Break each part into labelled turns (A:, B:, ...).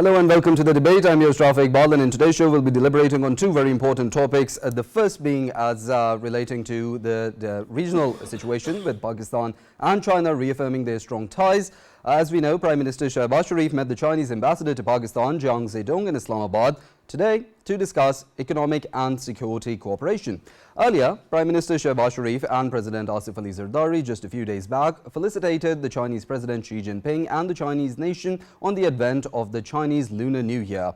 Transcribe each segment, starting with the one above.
A: Hello and welcome to the debate. I'm your host Rafae, Iqbal, and in today's show we'll be deliberating on two very important topics. The first being as relating to the regional situation with Pakistan and China reaffirming their strong ties. As we know, Prime Minister Shehbaz Sharif met the Chinese ambassador to Pakistan, Jiang Zedong, in Islamabad today to discuss economic and security cooperation. Earlier, Prime Minister Shehbaz Sharif and President Asif Ali Zardari just a few days back felicitated the Chinese President Xi Jinping and the Chinese nation on the advent of the Chinese Lunar New Year.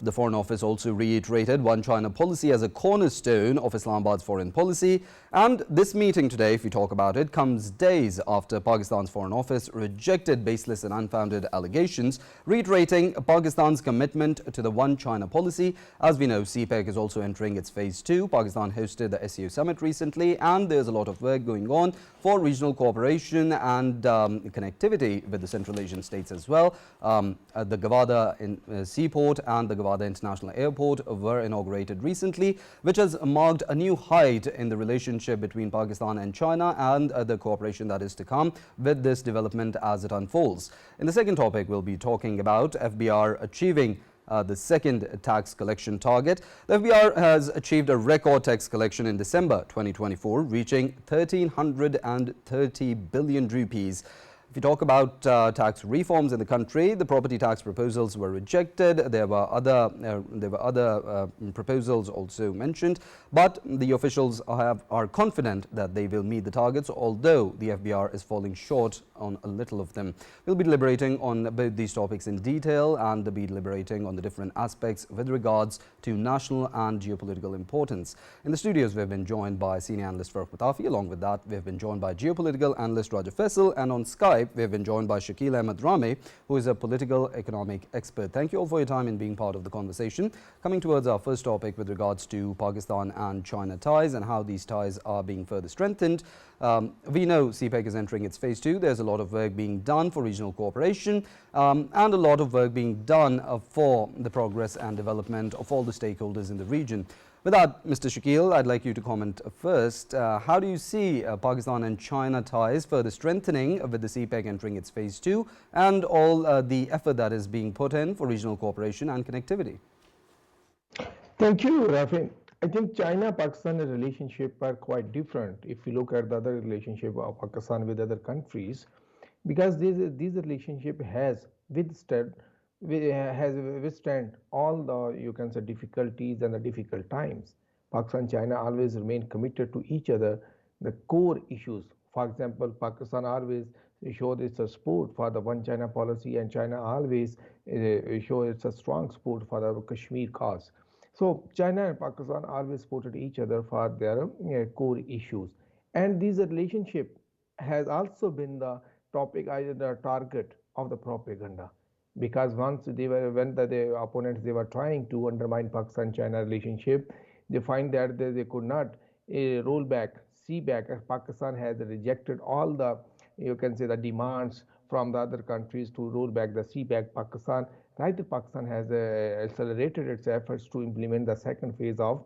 A: The Foreign Office also reiterated One China policy as a cornerstone of Islamabad's foreign policy. And this meeting today, if we talk about it, comes days after Pakistan's Foreign Office rejected baseless and unfounded allegations, reiterating Pakistan's commitment to the One China policy. As we know, CPEC is also entering its phase 2. Pakistan hosted the SCO summit recently, and there's a lot of work going on for regional cooperation and connectivity with the Central Asian states as well. The Gawada seaport and the Gawada International Airport were inaugurated recently, which has marked a new height in the relationship between Pakistan and China and the cooperation that is to come with this development as it unfolds. In the second topic, we'll be talking about FBR achieving the second tax collection target. The FBR has achieved a record tax collection in December 2024, reaching 1,330 billion rupees. If you talk about tax reforms in the country, the property tax proposals were rejected. There were other proposals also mentioned, but the officials are confident that they will meet the targets, although the FBR is falling short on a little of them. We'll be deliberating on both these topics in detail and be deliberating on the different aspects with regards to national and geopolitical importance. In the studios, we have been joined by senior analyst Farrukh Pitafi. Along with that, we have been joined by geopolitical analyst Faisal, and on Skype, we have been joined by Shakeel Ahmad Ramay, who is a political economic expert. Thank you all for your time in being part of the conversation. Coming towards our first topic with regards to Pakistan and China ties and how these ties are being further strengthened. We know CPEC is entering its phase 2. There's a lot of work being done for regional cooperation and a lot of work being done for the progress and development of all the stakeholders in the region. With that, Mr. Shakeel, I'd like you to comment first. How do you see Pakistan and China ties further strengthening with the CPEC entering its phase 2 and all the effort that is being put in for regional cooperation and connectivity?
B: Thank you, Rafi. I think China-Pakistan relationship are quite different if you look at the other relationship of Pakistan with other countries, because this relationship has withstood all the, you can say, difficulties and the difficult times. Pakistan and China always remain committed to each other, the core issues. For example, Pakistan always showed its support for the One China policy, and China always showed its strong support for the Kashmir cause. So China and Pakistan always supported each other for their core issues, and this relationship has also been the topic, the target of the propaganda, because once when the opponents they were trying to undermine Pakistan-China relationship, they find that they could not roll back, see back. Pakistan has rejected all the, you can say, the demands from the other countries to roll back the CPEC. Pakistan has accelerated its efforts to implement the second phase of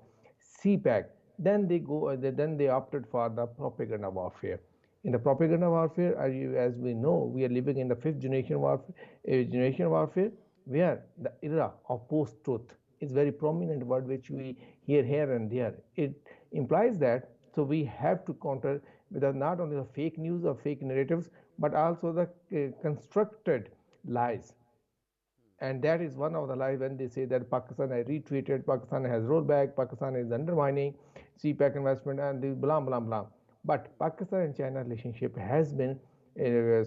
B: CPEC. Then they opted for the propaganda warfare. In the propaganda warfare, as we know, we are living in the fifth generation warfare, where the era of post-truth is very prominent word which we hear here and there. It implies that so we have to counter with not only the fake news or fake narratives, but also the constructed lies. And that is one of the lies when they say that Pakistan has retreated, Pakistan has rolled back, Pakistan is undermining CPEC investment, and this blah blah blah. But Pakistan and China relationship has been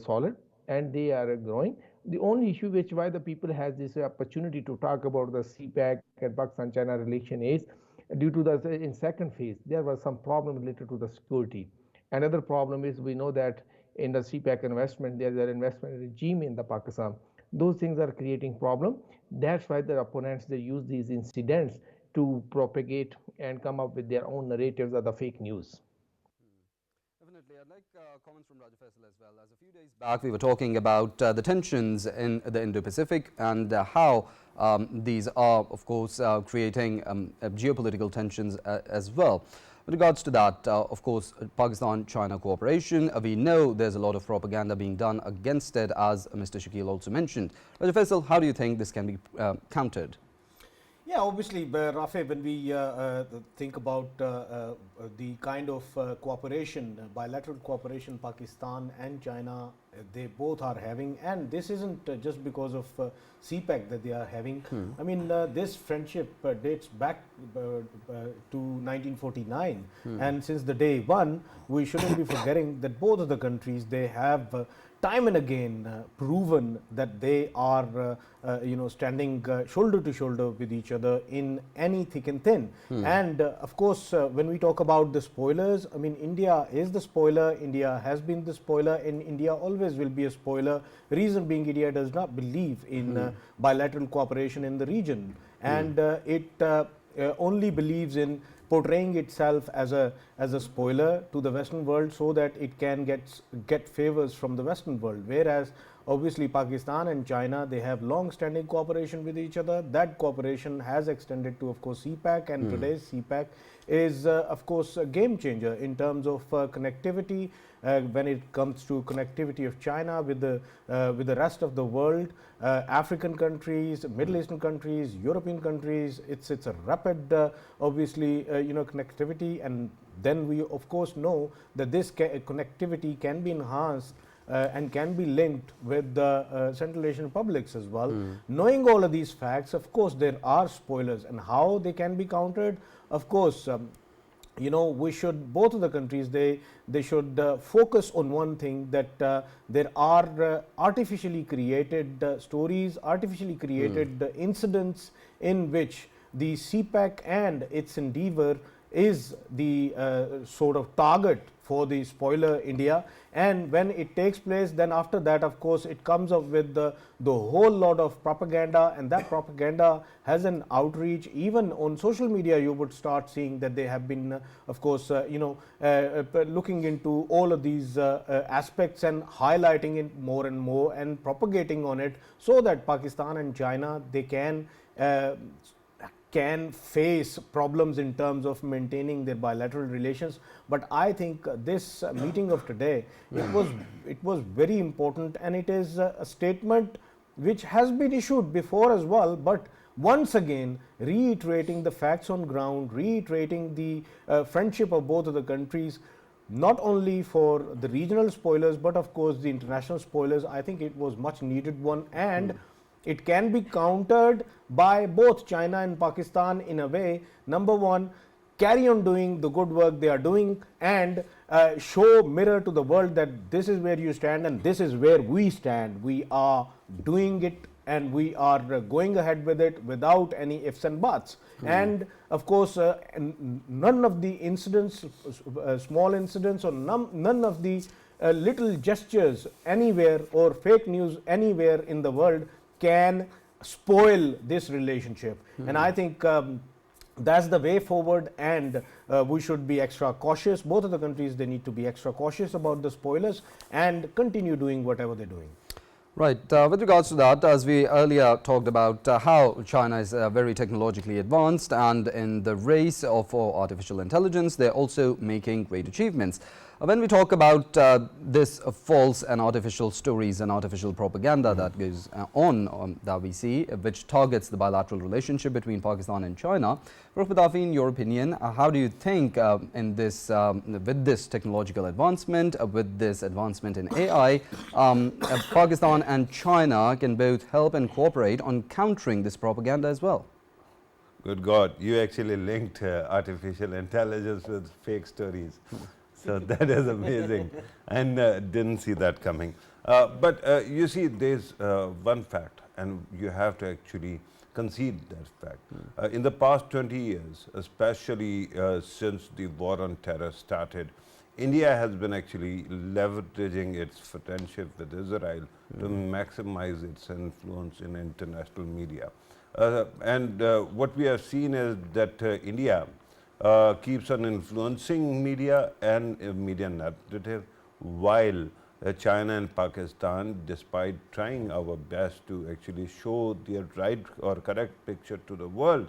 B: solid, and they are growing. The only issue which why the people has this opportunity to talk about the CPEC and Pakistan-China relation is due to the in second phase there was some problem related to the security. Another problem is we know that in the CPEC investment there is an investment regime in the Pakistan. Those things are creating problem. That's why the opponents they use these incidents to propagate and come up with their own narratives of the fake news.
A: Definitely. I'd like comments from Faisal as well. As a few days back, we were talking about the tensions in the Indo-Pacific and how these are, of course, creating geopolitical tensions as well. With regards to that, of course, Pakistan-China cooperation, we know there's a lot of propaganda being done against it, as Mr. Shakeel also mentioned. Faisal, how do you think this can be countered?
C: Yeah, obviously, Rafae, when we think about the kind of cooperation, bilateral cooperation Pakistan and China, they both are having, and this isn't just because of CPEC that they are having. I mean, this friendship dates back to 1949, and since the day one, we shouldn't be forgetting that both of the countries, they have time and again proven that they are standing shoulder to shoulder with each other in any thick and thin. And of course, when we talk about the spoilers, I mean, India is the spoiler, India has been the spoiler, and India always will be a spoiler. Reason being, India does not believe in bilateral cooperation in the region, and it only believes in portraying itself as a spoiler to the Western world so that it can get favors from the Western world. Whereas obviously Pakistan and China, they have long-standing cooperation with each other. That cooperation has extended to, of course, CPEC, and today's CPEC is, of course, a game changer in terms of connectivity. When it comes to connectivity of China with the rest of the world, African countries, Middle Eastern countries, European countries, it's a rapid, obviously, connectivity, and then we of course know that this connectivity can be enhanced and can be linked with the Central Asian republics as well. Knowing all of these facts, of course, there are spoilers, and how they can be countered, of course. We should, both of the countries, they should focus on one thing, that there are artificially created stories, artificially created incidents in which the CPEC and its endeavor is the sort of target for the spoiler India. And when it takes place, then after that, of course, it comes up with the whole lot of propaganda, and that propaganda has an outreach. Even on social media, you would start seeing that they have been, of course, looking into all of these aspects and highlighting it more and more and propagating on it, so that Pakistan and China, they can face problems in terms of maintaining their bilateral relations. But I think this meeting of today, it was very important, and it is a statement which has been issued before as well, but once again reiterating the facts on ground, reiterating the friendship of both of the countries, not only for the regional spoilers, but of course the international spoilers. I think it was much needed one, and it can be countered by both China and Pakistan in a way. Number one, carry on doing the good work they are doing, and mirror to the world that this is where you stand and this is where we stand. We are doing it, and we are going ahead with it without any ifs and buts. And of course, none of the incidents, small incidents, or none of the little gestures anywhere or fake news anywhere in the world can spoil this relationship. And I think that's the way forward, and we should be extra cautious. Both of the countries, they need to be extra cautious about the spoilers and continue doing whatever they're doing.
A: Right. With regards to that, as we earlier talked about how China is very technologically advanced, and in the race for artificial intelligence, they're also making great achievements. When we talk about this false and artificial stories and artificial propaganda that goes on that we see, which targets the bilateral relationship between Pakistan and China, Pitafi, in your opinion, how do you think in this with this technological advancement, with this advancement in AI, Pakistan and China can both help and cooperate on countering this propaganda as well?
D: Good God, you actually linked artificial intelligence with fake stories. So that is amazing, and didn't see that coming. But you see, there's one fact, and you have to actually concede that fact. In the past 20 years, especially since the war on terror started, India has been actually leveraging its friendship with Israel to maximize its influence in international media. And what we have seen is that India keeps on influencing media and media narrative, while China and Pakistan, despite trying our best to actually show the right or correct picture to the world,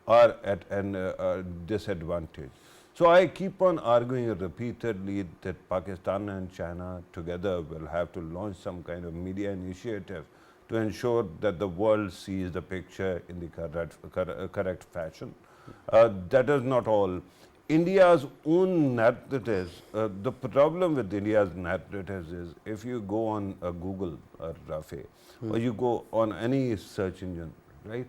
D: are at a disadvantage. So I keep on arguing repeatedly that Pakistan and China together will have to launch some kind of media initiative to ensure that the world sees the picture in the correct fashion. That is not all. India's own narratives, the problem with India's narratives is if you go on Google or Rafae, or you go on any search engine, right?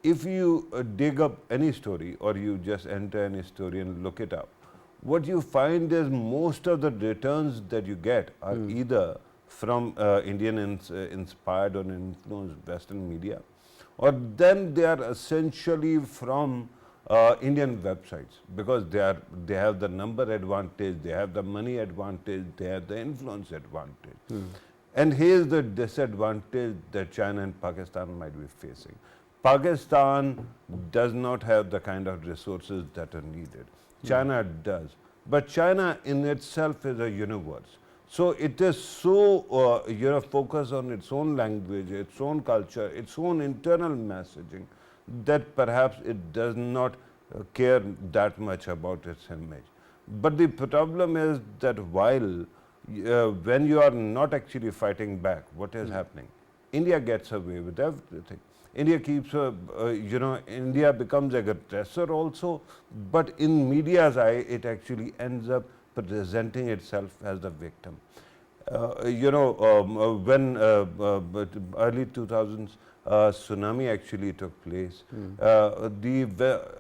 D: If you dig up any story or you just enter any story and look it up, what you find is most of the returns that you get are either from Indian inspired or influenced Western media, or then they are essentially from Indian websites, because they have the number advantage, they have the money advantage, they have the influence advantage. And here's the disadvantage that China and Pakistan might be facing. Pakistan does not have the kind of resources that are needed. China does. But China in itself is a universe. So it is so focused on its own language, its own culture, its own internal messaging, that perhaps it does not care that much about its image. But the problem is that while when you are not actually fighting back, what is happening? India gets away with everything. India keeps, India becomes an aggressor also, but in media's eye, it actually ends up presenting itself as the victim. When early 2000s tsunami actually took place,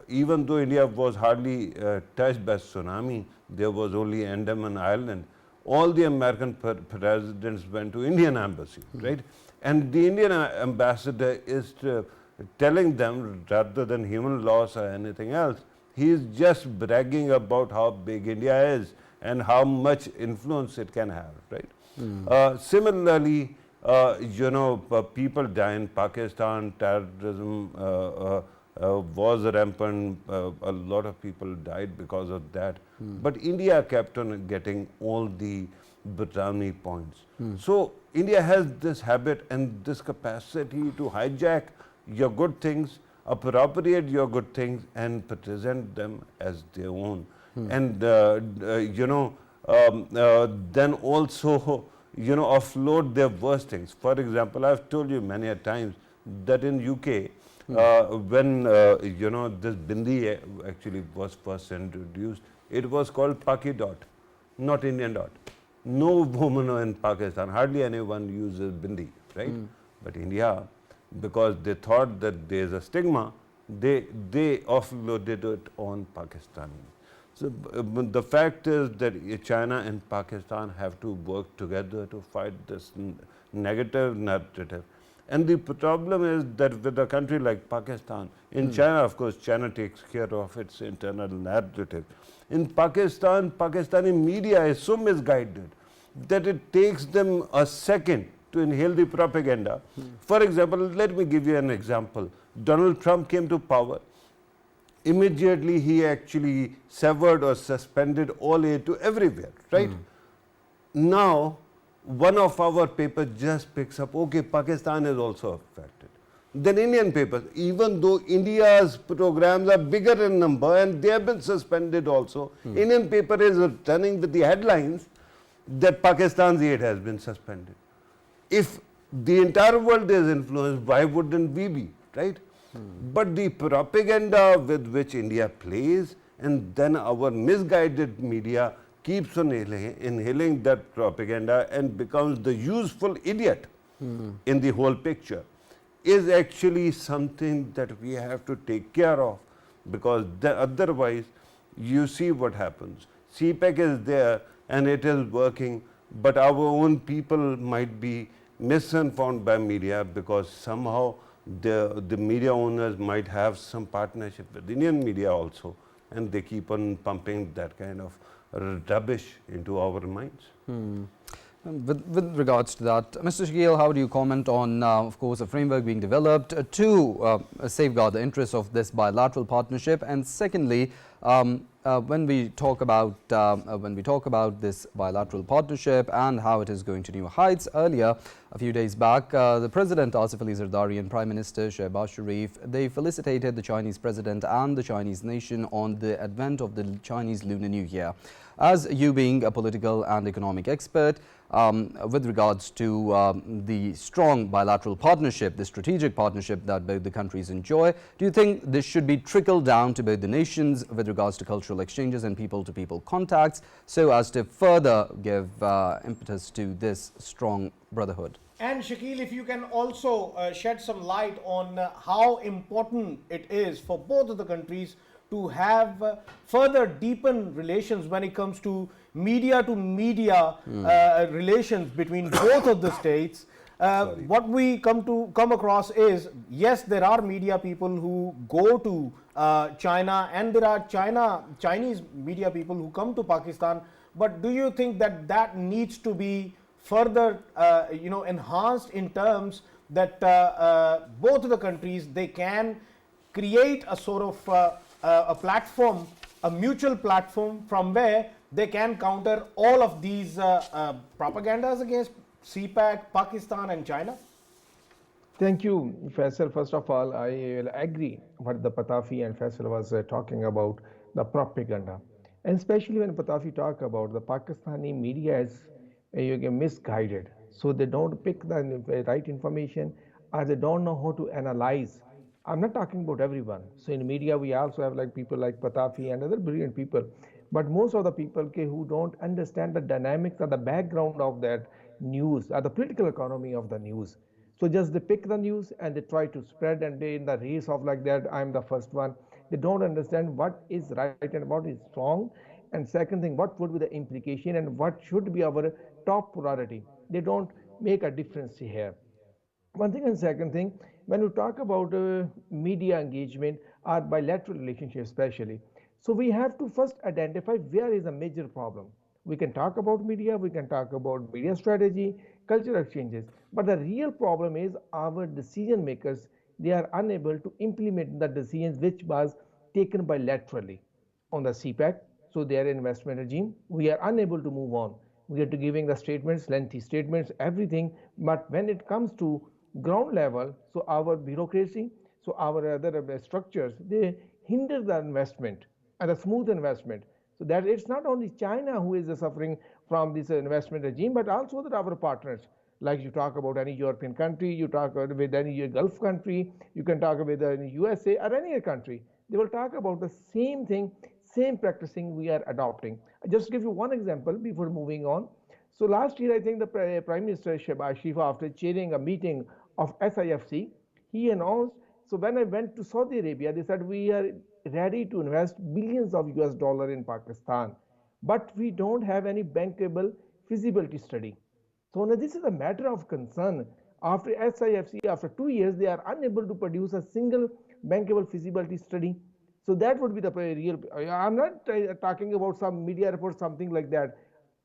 D: even though India was hardly touched by tsunami, there was only Andaman Island. All the American presidents went to Indian embassy, right? And the Indian ambassador is telling them, rather than human loss or anything else, he is just bragging about how big India is and how much influence it can have, right? Similarly, people die in Pakistan, terrorism was rampant, a lot of people died because of that. But India kept on getting all the brownie points. So India has this habit and this capacity to hijack your good things, appropriate your good things and present them as their own. And then also offload their worst things. For example, I've told you many a times that in UK, when this bindi actually was first introduced, it was called Paki dot, not Indian dot. No woman in Pakistan, hardly anyone uses bindi, right? But India, because they thought that there is a stigma, they offloaded it on Pakistani. So the fact is that China and Pakistan have to work together to fight this negative narrative. And the problem is that with a country like Pakistan, in China, of course, China takes care of its internal narrative. In Pakistan, Pakistani media is so misguided that it takes them a second to inhale the propaganda. For example, let me give you an example. Donald Trump came to power. Immediately, he actually severed or suspended all aid to everywhere, right? Now, one of our papers just picks up, okay, Pakistan is also affected. Then Indian papers, even though India's programs are bigger in number and they have been suspended also, Indian paper is returning with the headlines that Pakistan's aid has been suspended. If the entire world is influenced, why wouldn't we be, right? But the propaganda with which India plays, and then our misguided media keeps on inhaling that propaganda and becomes the useful idiot in the whole picture, is actually something that we have to take care of, because otherwise you see what happens. CPEC is there and it is working, but our own people might be misinformed by media because somehow the media owners might have some partnership with Indian media also, and they keep on pumping that kind of rubbish into our minds.
A: With regards to that, Mr. Shakeel, how do you comment on, of course, a framework being developed to safeguard the interests of this bilateral partnership? And secondly, When we talk about this bilateral partnership and how it is going to new heights, earlier a few days back, the President Asif Ali Zardari and Prime Minister Shehbaz Sharif, they felicitated the Chinese President and the Chinese nation on the advent of the Chinese Lunar New Year. As you being a political and economic expert, with regards to the strong bilateral partnership, the strategic partnership that both the countries enjoy, do you think this should be trickled down to both the nations with regards to cultural exchanges and people-to-people contacts so as to further give impetus to this strong brotherhood?
C: And Shakeel, if you can also shed some light on how important it is for both of the countries to have further deepen relations when it comes to media relations between both of the states. What we come across is, yes, there are media people who go to China, and there are Chinese media people who come to Pakistan. But do you think that that needs to be further enhanced in terms that both of the countries, they can create a sort of a platform, a mutual platform from where they can counter all of these propagandas against CPAC, Pakistan and China?
B: Thank you, Faisal. First of all, I will agree what the Pitafi and Faisal was talking about, the propaganda. And especially when Pitafi talk about the Pakistani media is misguided. So they don't pick the right information, or they don't know how to analyze. I'm not talking about everyone. So in media, we also have like people like Pitafi and other brilliant people. But most of the people who don't understand the dynamics or the background of that news or the political economy of the news. So just they pick the news and they try to spread, and they in the race of like that, I'm the first one. They don't understand what is right and what is wrong. And second thing, what would be the implication and what should be our top priority. They don't make a difference here. One thing, and second thing, when we talk about media engagement or bilateral relationship especially, so we have to first identify where is a major problem. We can talk about media, we can talk about media strategy, cultural exchanges, but the real problem is our decision makers, they are unable to implement the decisions which was taken bilaterally on the CPAC. So their investment regime, we are unable to move on. We are to giving the statements, lengthy statements, everything, but when it comes to ground level, so our bureaucracy, so our other structures, they hinder the investment and the smooth investment. So that it's not only China who is suffering from this investment regime, but also that our partners, like you talk about any European country, you talk with any Gulf country, you can talk with any USA or any other country, they will talk about the same thing, same practicing we are adopting. I just give you one example before moving on. So last year, I think the Prime Minister Shehbaz Sharif, after chairing a meeting of SIFC, he announced, so when I went to Saudi Arabia, they said we are ready to invest billions of US dollar in Pakistan, but we don't have any bankable feasibility study. So now this is a matter of concern. After SIFC, after 2 years, they are unable to produce a single bankable feasibility study. So that would be the real. I'm not talking about some media report, something like that.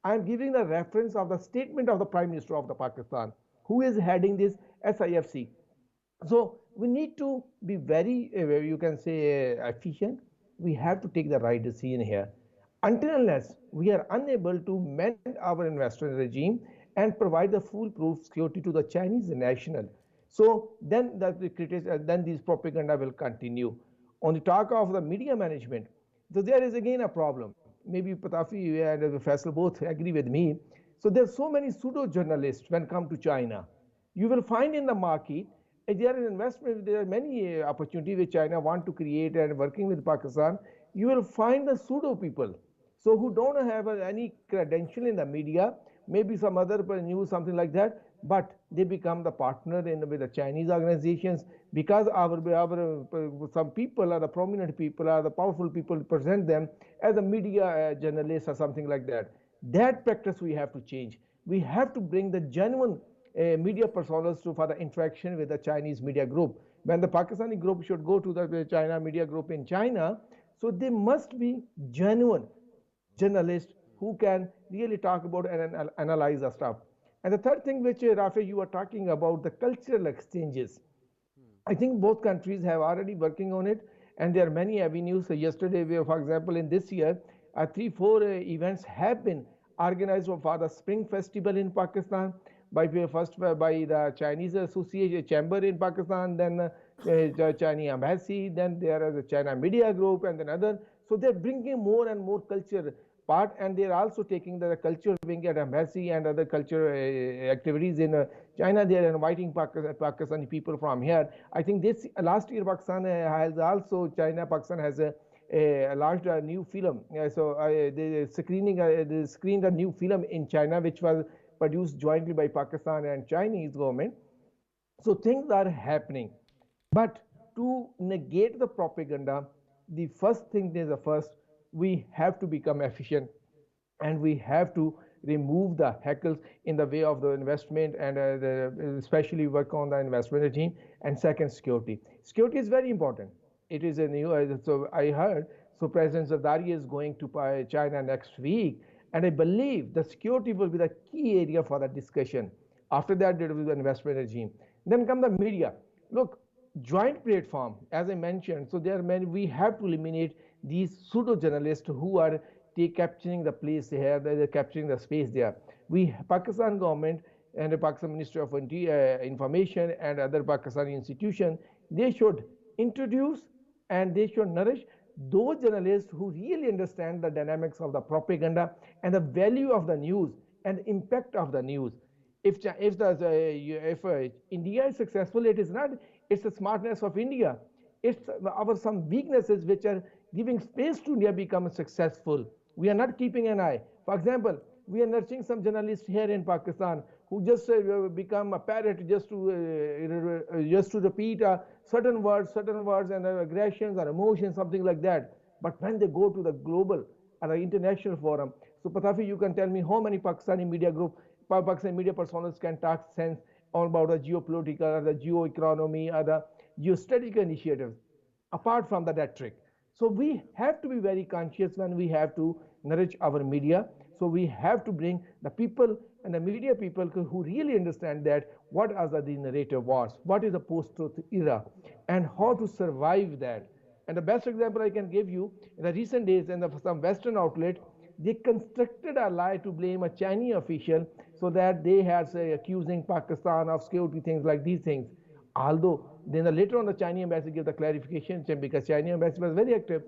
B: I'm giving the reference of the statement of the Prime Minister of the Pakistan, who is heading this SIFC. So we need to be very, you can say, efficient. We have to take the right decision here. Until unless we are unable to mend our investment regime and provide the foolproof security to the Chinese national, so then then this propaganda will continue. On the talk of the media management, so there is again a problem. Maybe Pitafi and Faisal both agree with me. So there's so many pseudo journalists when come to China. You will find in the market there is investment. There are many opportunities which China want to create and working with Pakistan. You will find the pseudo people, so who don't have any credential in the media, maybe some other news, something like that, but they become the partner with the Chinese organizations because our some people are the prominent people, are the powerful people, present them as a media journalist or something like that. That practice we have to change. We have to bring the genuine media personas for the interaction with the Chinese media group. When the Pakistani group should go to the China media group in China, so they must be genuine journalists who can really talk about and analyze the stuff. And the third thing which Rafae, you were talking about, the cultural exchanges. I think both countries have already working on it, And there are many avenues. Yesterday, for example, in this year, 3-4 events have been organized for the Spring Festival in Pakistan by first by the Chinese Association Chamber in Pakistan, then the Chinese Embassy, then there is a China Media Group, and then other. So they're bringing more and more culture part, and they're also taking the culture wing at Embassy and other culture activities in China. They're inviting Pakistani people from here. I think this last year Pakistan has also Pakistan has launched a new film. They screened a new film in China, which was produced jointly by Pakistan and Chinese government. So things are happening. But to negate the propaganda, the first thing is we have to become efficient, and we have to remove the heckles in the way of the investment, and especially work on the investment regime. And second, security. Security is very important. It is a new, so I heard, so President Zardari is going to China next week, and I believe the security will be the key area for the discussion. After that, there will be the investment regime. Then come the media. Look, joint platform, as I mentioned, so there are many, we have to eliminate these pseudo journalists who are capturing the place here, they're capturing the space there. Pakistan government and the Pakistan Ministry of Information and other Pakistani institutions, they should introduce and they should nourish those journalists who really understand the dynamics of the propaganda and the value of the news and the impact of the news. If India is successful, it is not, it's the smartness of India. It's our some weaknesses which are giving space to India become successful. We are not keeping an eye. For example, we are nurturing some journalists here in Pakistan who just become a parrot just to repeat certain words and aggressions or emotions, something like that. But when they go to the global or the international forum, so Pitafi, you can tell me how many Pakistani media Pakistani media personas can talk sense all about the geopolitical or the geoeconomy or the geostrategic initiatives apart from the rhetoric. So we have to be very conscious when we have to nourish our media. So we have to bring the people and the media people who really understand that what are the narrative wars, what is the post-truth era, and how to survive that. And the best example I can give you, in the recent days, in some Western outlet, they constructed a lie to blame a Chinese official so that they had, say, accusing Pakistan of security things like these things. Although then later on the Chinese embassy gave the clarification because Chinese embassy was very active.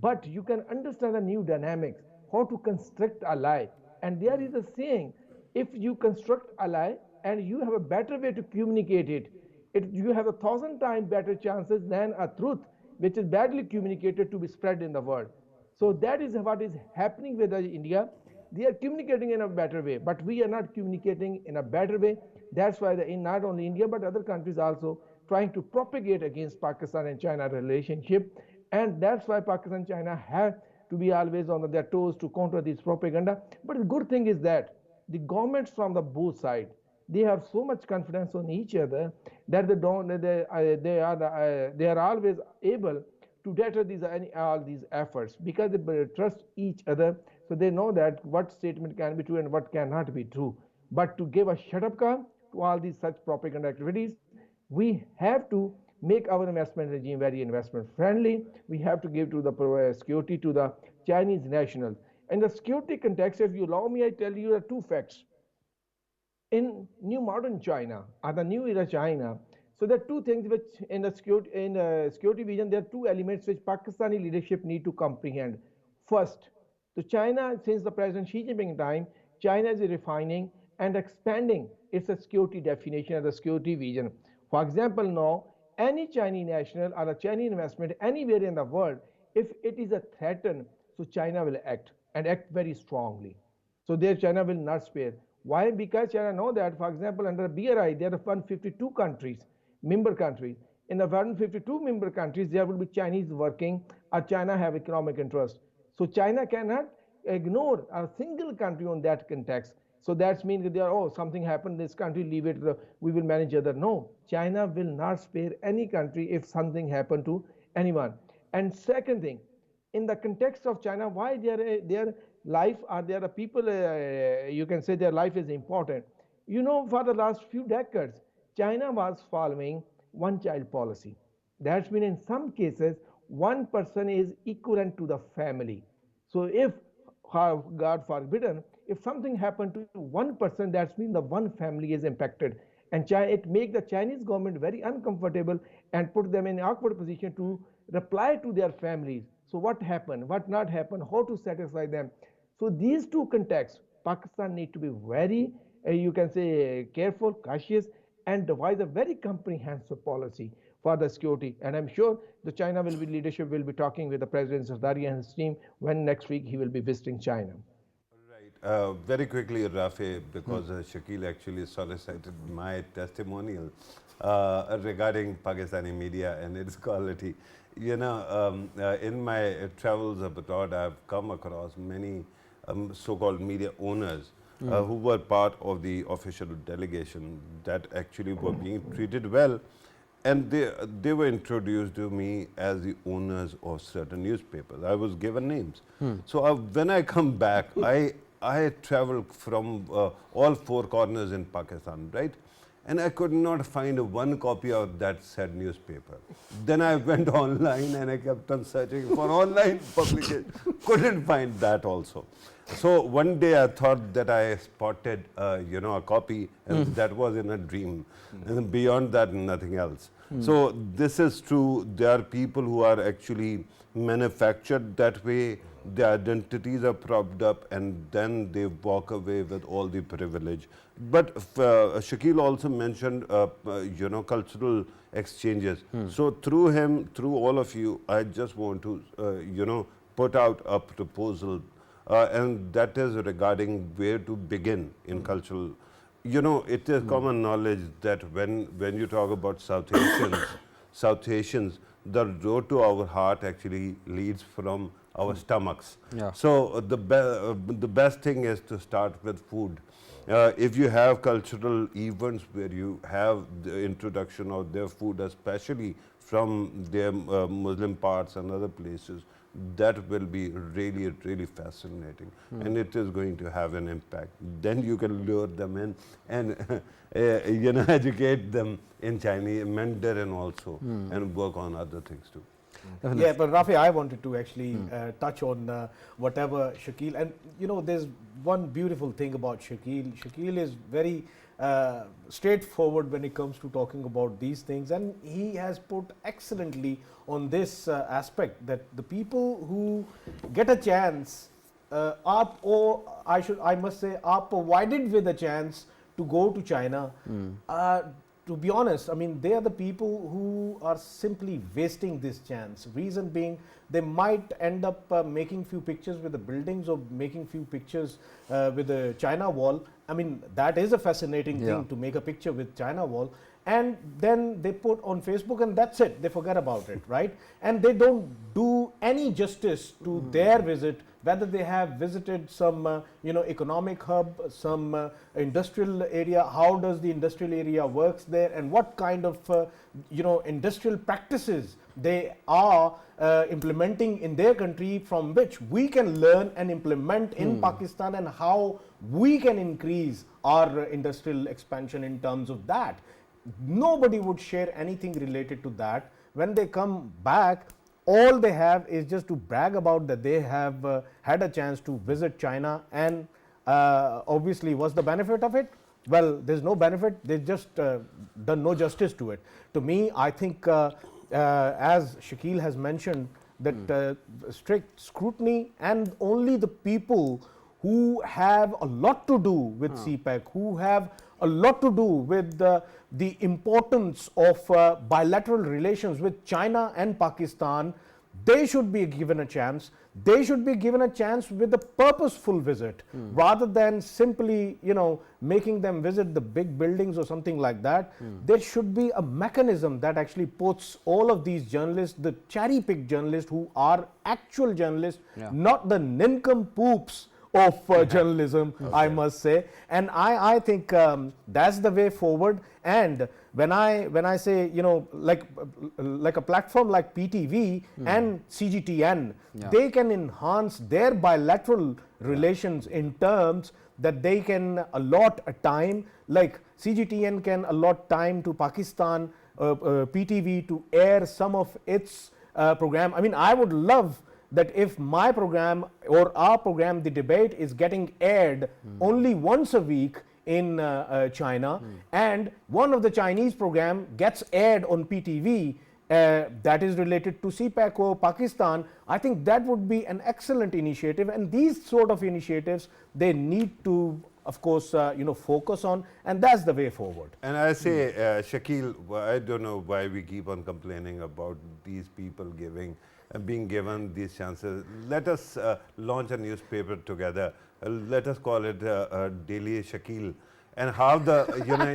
B: But you can understand the new dynamics, how to construct a lie. And there is a saying, if you construct a lie and you have a better way to communicate it, you have 1,000 times better chances than a truth which is badly communicated to be spread in the world. So that is what is happening with India. They are communicating in a better way, but we are not communicating in a better way. That's why in not only India but other countries also trying to propagate against Pakistan and China relationship. And that's why Pakistan and China have to be always on their toes to counter this propaganda. But the good thing is that the governments from the both sides, they have so much confidence on each other that they are always able to deter all these efforts because they trust each other. So they know that what statement can be true and what cannot be true. But to give a shut up call to all these such propaganda activities, we have to make our investment regime very investment friendly. We have to give to the security to the Chinese nationals. In the security context, if you allow me, I tell you the two facts. In new modern China or the new era China, so there are two things which in the security vision, there are two elements which Pakistani leadership need to comprehend. First, so China, since the President Xi Jinping time, China is refining and expanding its security definition and the security vision. For example, now, any Chinese national or a Chinese investment anywhere in the world, if it is a threatened, so China will act and act very strongly. So there China will not spare. Why? Because China know that, for example, under BRI, there are 152 countries, member countries. In the 152 member countries, there will be Chinese working or China have economic interest. So China cannot ignore a single country on that context. So that means that they are, oh, something happened, this country, leave it, we will manage other. No, China will not spare any country if something happened to anyone. And second thing, in the context of China, why their life or their people, you can say their life is important. You know, for the last few decades, China was following one-child policy. That's mean in some cases, one person is equivalent to the family. So if, God forbidden, if something happened to one person, that means the one family is impacted. And it makes the Chinese government very uncomfortable and put them in an awkward position to reply to their families. So what happened, what not happened, how to satisfy them. So these two contexts, Pakistan need to be very, you can say, careful, cautious, and devise a very comprehensive policy for the security. And I'm sure the China will be leadership will be talking with the President Zardari and his team when next week he will be visiting China.
D: Right. Very quickly, Rafae, because Shakeel actually solicited my testimonial regarding Pakistani media and its quality. You know, in my travels abroad, I've come across many so-called media owners who were part of the official delegation that actually were being treated well. And they were introduced to me as the owners of certain newspapers. I was given names. So when I come back, I traveled from all four corners in Pakistan, right? And I could not find one copy of that said newspaper. Then I went online and I kept on searching for online publication. Couldn't find that also. So one day I thought that I spotted, a copy, and that was in a dream. And beyond that, nothing else. So this is true. There are people who are actually manufactured that way. Their identities are propped up, and then they walk away with all the privilege. But Shakeel also mentioned, cultural exchanges. So through him, through all of you, I just want to, put out a proposal. And that is regarding where to begin in cultural. You know, it is common knowledge that when you talk about South Asians, the road to our heart actually leads from our stomachs.
A: Yeah.
D: So the best thing is to start with food. If you have cultural events where you have the introduction of their food, especially from their Muslim parts and other places, that will be really, really fascinating, and it is going to have an impact. Then you can lure them in and educate them in Chinese, Mandarin also, and work on other things too.
C: Yeah, but Rafi, I wanted to actually touch on whatever Shakeel, and there's one beautiful thing about Shakeel. Shakeel is very straightforward when it comes to talking about these things, and he has put excellently on this aspect that the people who get a chance are provided with a chance to go to China. To be honest, I mean, they are the people who are simply wasting this chance. Reason being, they might end up making few pictures with the buildings or making few pictures with the China wall. I mean, that is a fascinating thing to make a picture with China wall. And then they put on Facebook and that's it. They forget about it, right? And they don't do any justice to their visit, whether they have visited some economic hub, some industrial area, how does the industrial area works there, and what kind of industrial practices they are implementing in their country, from which we can learn and implement in Pakistan, and how we can increase our industrial expansion in terms of that. Nobody would share anything related to that. When they come back, all they have is just to brag about that they have had a chance to visit China, and obviously what's the benefit of it? Well, there's no benefit. They just done no justice to it. To me, I think as Shakeel has mentioned, that strict scrutiny, and only the people who have a lot to do with CPEC, who have a lot to do with the importance of bilateral relations with China and Pakistan, they should be given a chance. They should be given a chance with a purposeful visit, rather than simply, making them visit the big buildings or something like that. There should be a mechanism that actually puts all of these journalists, the cherry-picked journalists who are actual journalists, not the nincompoops of journalism, I must say. And I think that's the way forward. And when I say, like a platform like PTV and CGTN, they can enhance their bilateral relations in terms that they can allot a time, like CGTN can allot time to Pakistan, PTV to air some of its program. I mean, I would love that if my program or our program, the debate, is getting aired only once a week in China, and one of the Chinese program gets aired on PTV that is related to CPEC or Pakistan, I think that would be an excellent initiative. And these sort of initiatives, they need to, of course, focus on, and that's the way forward.
D: And I say, Shakeel, I don't know why we keep on complaining about these people being given these chances. Let us launch a newspaper together. Let us call it Daily Shakeel, and have the,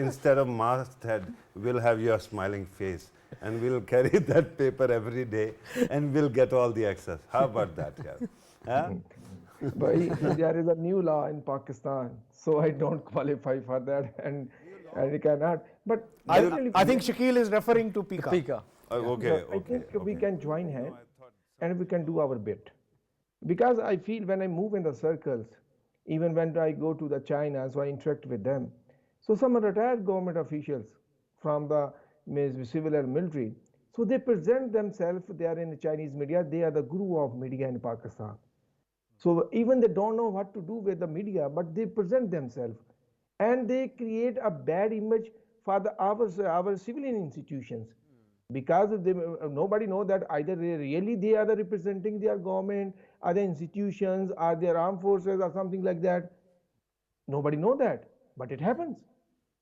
D: instead of masthead, we'll have your smiling face, and we'll carry that paper every day, and we'll get all the access. How about that? Yeah. Huh?
B: But there is a new law in Pakistan, so I don't qualify for that, and I cannot. But
C: I think Shakeel is referring to Pika.
A: Pika.
D: Okay.
B: I think we can join hands and we can do our bit. Because I feel when I move in the circles, even when I go to the China, so I interact with them. So some retired government officials from the civil and military, so they present themselves, they are in the Chinese media, they are the guru of media in Pakistan. So even they don't know what to do with the media, but they present themselves, and they create a bad image for our civilian institutions, because nobody know that either they are the representing their government, other institutions, or their armed forces, or something like that. Nobody know that, but it happens.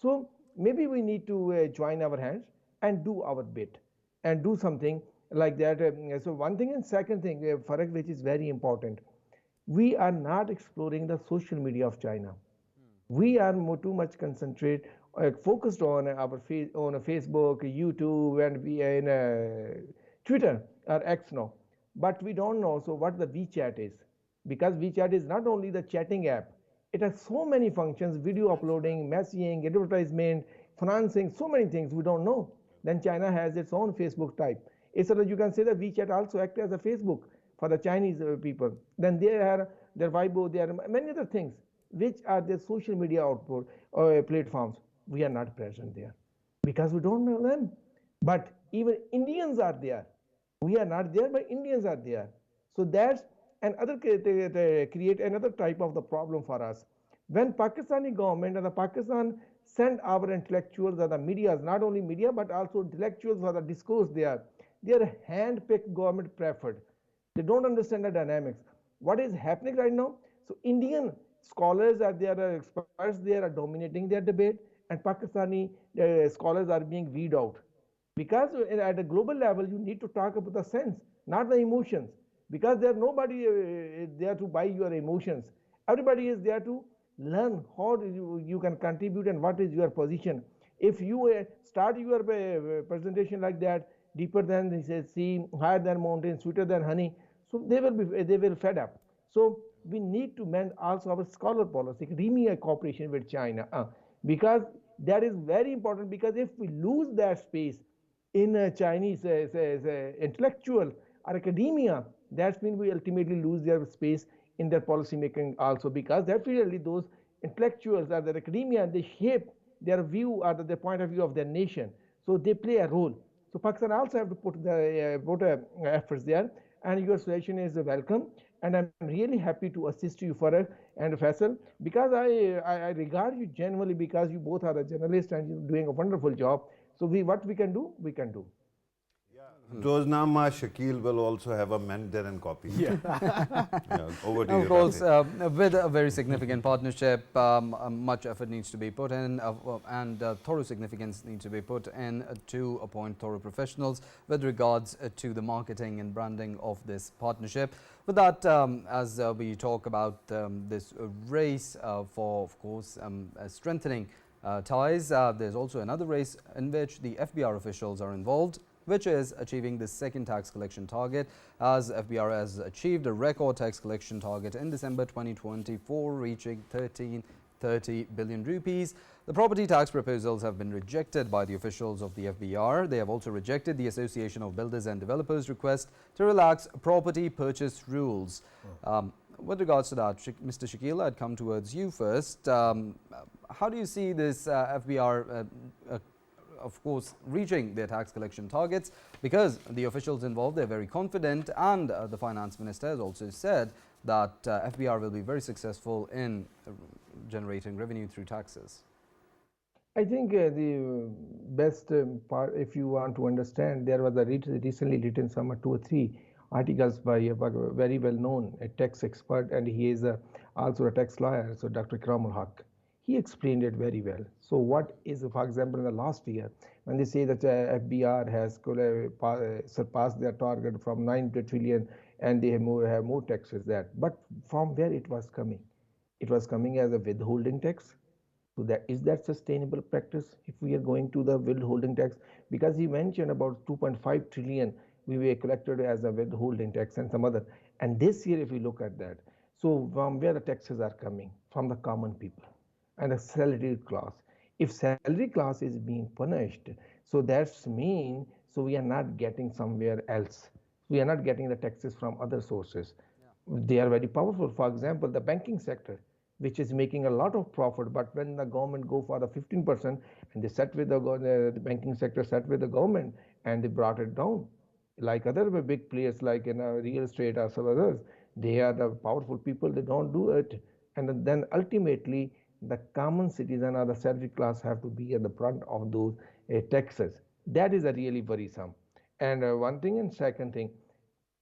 B: So maybe we need to join our hands and do our bit and do something like that. So one thing, and second thing, Farrukh, which is very important, we are not exploring the social media of China. We are too much focused on our on Facebook, YouTube, and we are in Twitter or X now. But we don't know so what the WeChat is, because WeChat is not only the chatting app. It has so many functions: video uploading, messaging, advertisement, financing, so many things we don't know. Then China has its own Facebook type. It's so that you can say that WeChat also acts as a Facebook for the Chinese people. Then there are their Weibo, there are many other things which are the social media output platforms. We are not present there because we don't know them. But even Indians are there. We are not there, but Indians are there. So that's another create another type of the problem for us. When Pakistani government and the Pakistan send our intellectuals or the media, not only media but also intellectuals for the discourse there, they are hand-picked government preferred. They don't understand the dynamics. What is happening right now? So Indian scholars are there, experts there are dominating their debate, and Pakistani scholars are being weed out. Because at a global level, you need to talk about the sense, not the emotions. Because there's nobody there to buy your emotions. Everybody is there to learn how you can contribute and what is your position. If you start your presentation like that, deeper than the sea, higher than mountains, sweeter than honey, so they will fed up. So we need to mend also our scholar policy, academia cooperation with China, because that is very important. Because if we lose that space in Chinese intellectual or academia, that means we ultimately lose their space in their policy making also, because definitely those intellectuals or the academia, they shape their view or the point of view of their nation. So they play a role. So Pakistan also have to put the efforts there, and your suggestion is welcome, and I'm really happy to assist you for it, and Faisal, because I regard you genuinely, because you both are a journalist and you're doing a wonderful job. So what we can do, we can do.
D: Roznama Shakeel will also have a mender and copy. Yeah. Over to you.
A: Of course, with a very significant partnership, much effort needs to be put in, and thorough significance needs to be put in to appoint thorough professionals with regards to the marketing and branding of this partnership. With that, as we talk about this race for, of course, strengthening ties, there's also another race in which the FBR officials are involved, which is achieving the second tax collection target, as FBR has achieved a record tax collection target in December 2024, reaching 1330 billion rupees. The property tax proposals have been rejected by the officials of the FBR. They have also rejected the Association of Builders and Developers' request to relax property purchase rules. With regards to that, Mr. Shakeel, I'd come towards you first. How do you see this FBR of course, reaching their tax collection targets, because the officials involved, they're very confident, and the finance minister has also said that FBR will be very successful in generating revenue through taxes.
B: I think the best part, if you want to understand, there was a recently written some 2 or 3 articles by a very well known a tax expert, and he is also a tax lawyer, so Dr. Ikramul. He explained it very well. So what is, for example, in the last year, when they say that FBR has surpassed their target from 9 trillion and they have more taxes that, but from where it was coming? It was coming as a withholding tax. So that is that sustainable practice if we are going to the withholding tax? Because he mentioned about 2.5 trillion we were collected as a withholding tax and some other. And this year, if we look at that, so from where the taxes are coming? From the common people and the salaried class. If salary class is being punished, so that's mean so we are not getting somewhere else. We are not getting the taxes from other sources. They are very powerful. For example, the banking sector, which is making a lot of profit, but when the government go for the 15% and they sat with the banking sector sat with the government and they brought it down, like other big players like in real estate or some others, they are the powerful people, they don't do it, and then ultimately the common citizen or the salary class have to be at the front of those taxes. That is a really worrisome. And one thing, and second thing,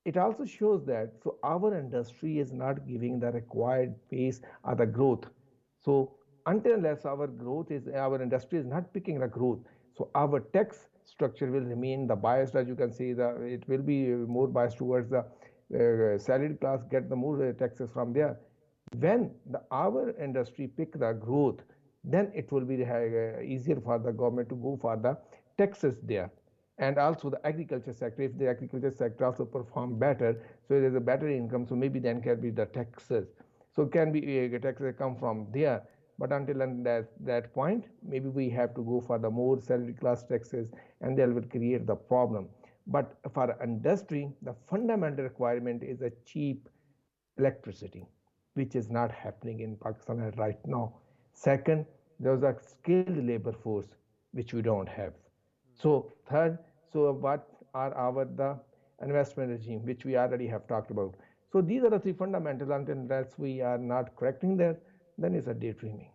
B: it also shows that so our industry is not giving the required pace or the growth. So until unless our industry is not picking the growth, so our tax structure will remain the biased, as you can see, it will be more biased towards the salaried class, get the more taxes from there. When our industry pick the growth, then it will be easier for the government to go for the taxes there. And also the agriculture sector, if the agriculture sector also perform better, so there's a better income, so maybe then can be the taxes. So can be taxes come from there. But until that point, maybe we have to go for the more salary class taxes, and that will create the problem. But for industry, the fundamental requirement is a cheap electricity, which is not happening in Pakistan right now. Second, there's a skilled labor force, which we don't have. So third, so what are the investment regime, which we already have talked about. So these are the 3 fundamentals. Unless we are not correcting that, then it's a daydreaming.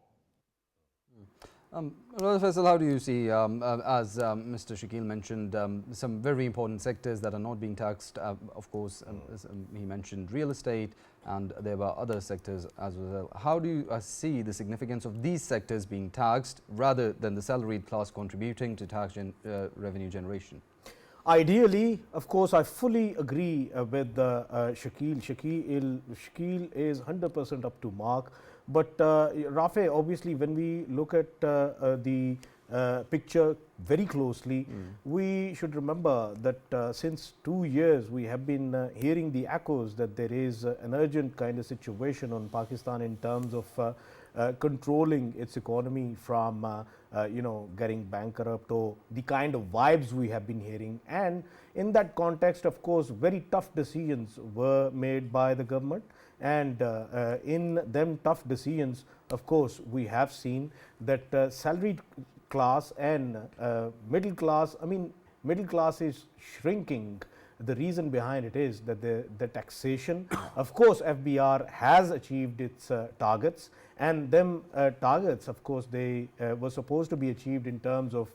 A: Faisal, how do you see, as Mr. Shakeel mentioned, some very important sectors that are not being taxed? Of course, he mentioned real estate, and there were other sectors as well. How do you see the significance of these sectors being taxed rather than the salaried class contributing to tax revenue generation?
C: Ideally, of course, I fully agree with Shakeel. Shakeel is 100% up to mark. But Rafae, obviously, when we look at the picture very closely, we should remember that since 2 years we have been hearing the echoes that there is an urgent kind of situation on Pakistan in terms of controlling its economy from getting bankrupt, or the kind of vibes we have been hearing. And in that context, of course, very tough decisions were made by the government. And in them tough decisions, of course, we have seen that salaried class and middle class, middle class is shrinking. The reason behind it is that the taxation, of course, FBR has achieved its targets, and them targets, of course, they were supposed to be achieved in terms of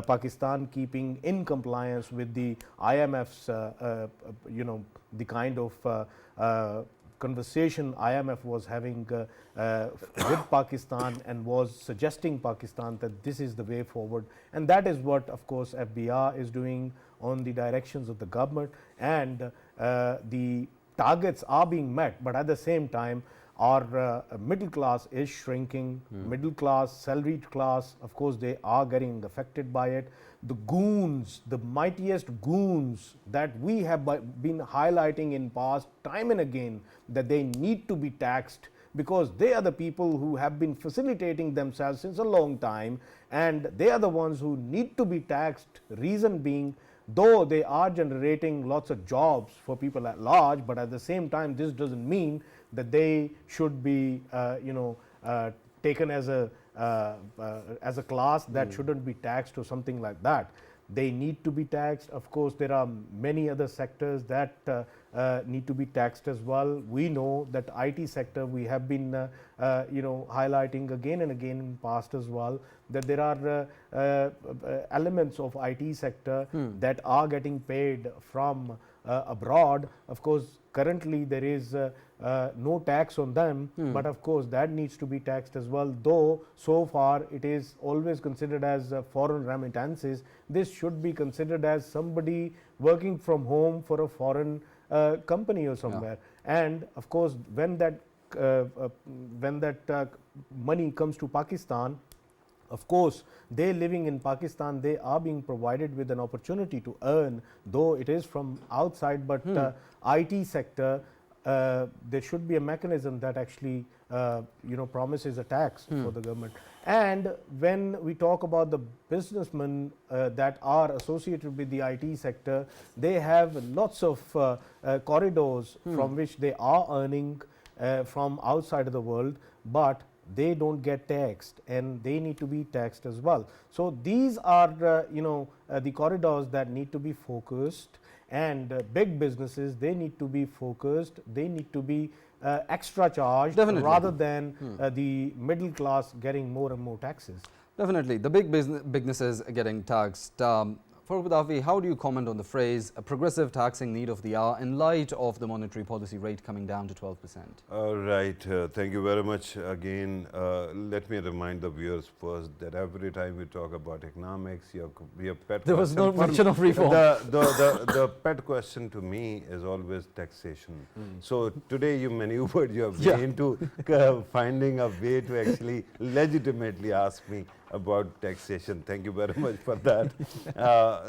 C: Pakistan keeping in compliance with the IMF's, the kind of conversation IMF was having with Pakistan, and was suggesting Pakistan that this is the way forward. And that is what, of course, FBR is doing on the directions of the government, and the targets are being met. But at the same time, our middle class is shrinking. Middle class, salaried class, of course, they are getting affected by it. The goons, the mightiest goons that we have been highlighting in past time and again, that they need to be taxed, because they are the people who have been facilitating themselves since a long time, and they are the ones who need to be taxed. Reason being, though they are generating lots of jobs for people at large, but at the same time, this doesn't mean that they should be taken as a as a class that shouldn't be taxed or something like that. They need to be taxed. Of course, there are many other sectors that need to be taxed as well. We know that IT sector, we have been highlighting again and again in past as well, that there are elements of IT sector that are getting paid from abroad. Of course, currently there is no tax on them, but of course that needs to be taxed as well, though so far it is always considered as foreign remittances. This should be considered as somebody working from home for a foreign company or somewhere. And of course, when that money comes to Pakistan, of course, they living in Pakistan, they are being provided with an opportunity to earn, though it is from outside, but IT sector, there should be a mechanism that actually promises a tax for the government. And when we talk about the businessmen that are associated with the IT sector, they have lots of corridors from which they are earning from outside of the world, but they don't get taxed, and they need to be taxed as well. So these are the corridors that need to be focused, and big businesses, they need to be focused, they need to be extra charged. Definitely. Rather than the middle class getting more and more taxes.
A: Definitely, the businesses are getting taxed. Farrukh Pitafi, how do you comment on the phrase, a progressive taxing need of the hour in light of the monetary policy rate coming down to 12%?
D: Right. Thank you very much again. Let me remind the viewers first that every time we talk about economics, your pet
A: there was no mention of reform.
D: The pet question to me is always taxation. So today you maneuvered your way into finding a way to actually legitimately ask me about taxation. Thank you very much for that.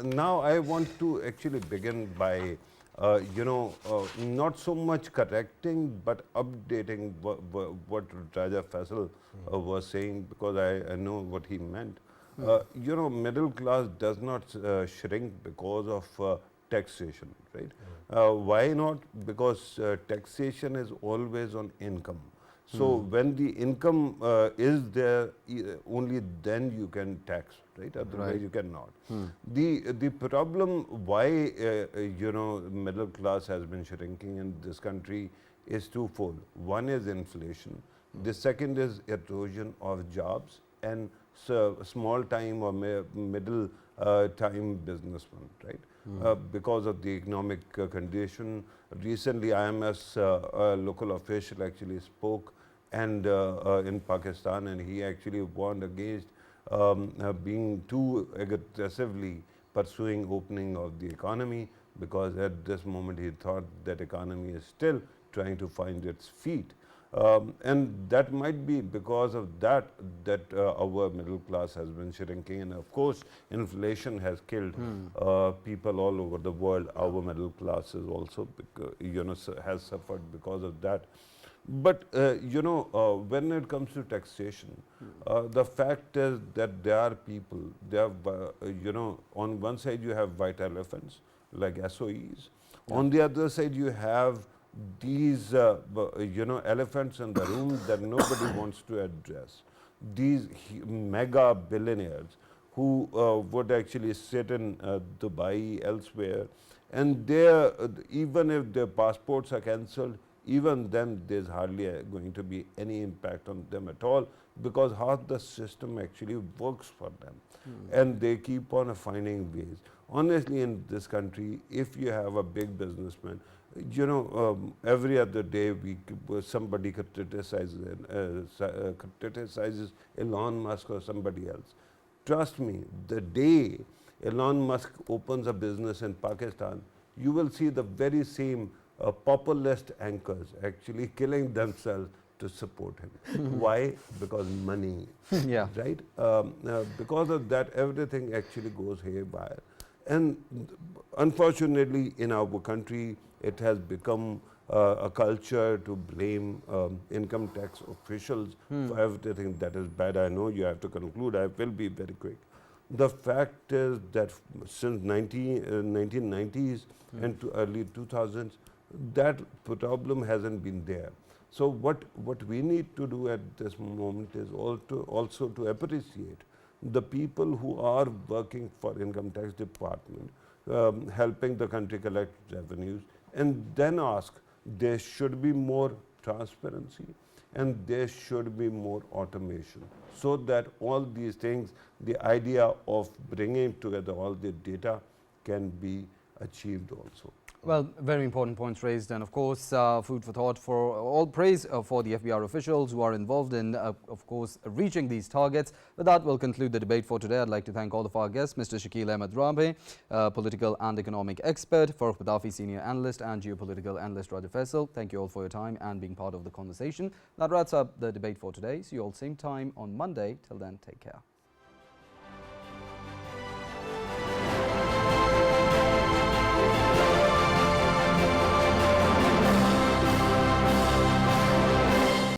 D: Now I want to actually begin by, not so much correcting, but updating what Raja Faisal was saying, because I know what he meant. Middle class does not shrink because of taxation, right? Why not? Because taxation is always on income. So when the income is there, only then you can tax, right? Otherwise you cannot. The problem why middle class has been shrinking in this country is twofold. One is inflation. The second is erosion of jobs and small time or middle time businessmen, right? Because of the economic condition. Recently, IMS local official actually spoke and in Pakistan, and he actually warned against being too aggressively pursuing opening of the economy, because at this moment he thought that economy is still trying to find its feet. And that might be because of that our middle class has been shrinking, and of course inflation has killed people all over the world. Our middle class is also has suffered because of that. But when it comes to taxation, the fact is that there are people, they have on one side you have white elephants like SOEs, on the other side you have these elephants in the room that nobody wants to address. These mega billionaires who would actually sit in Dubai, elsewhere, and even if their passports are cancelled, even then there's hardly going to be any impact on them at all, because how the system actually works for them. And they keep on finding ways. Honestly, in this country, if you have a big businessman, every other day somebody criticizes Elon Musk or somebody else. Trust me, the day Elon Musk opens a business in Pakistan, you will see the very same populist anchors actually killing themselves to support him. Why? Because money, right? Because of that, everything actually goes haywire. And unfortunately, in our country, it has become a culture to blame income tax officials for everything that is bad. I know you have to conclude. I will be very quick. The fact is that since 1990s and to early 2000s, That problem hasn't been there. So what we need to do at this moment is also to appreciate the people who are working for income tax department, helping the country collect revenues, and then ask, there should be more transparency and there should be more automation, so that all these things, the idea of bringing together all the data can be achieved also.
A: Well, very important points raised, and of course, food for thought for all praise for the FBR officials who are involved in, of course, reaching these targets. With that, we'll conclude the debate for today. I'd like to thank all of our guests, Mr. Shakeel Ahmed Ramay, political and economic expert, Farrukh Pitafi, senior analyst, and geopolitical analyst Raja Faisal. Thank you all for your time and being part of the conversation. That wraps up the debate for today. See you all same time on Monday. Till then, take care.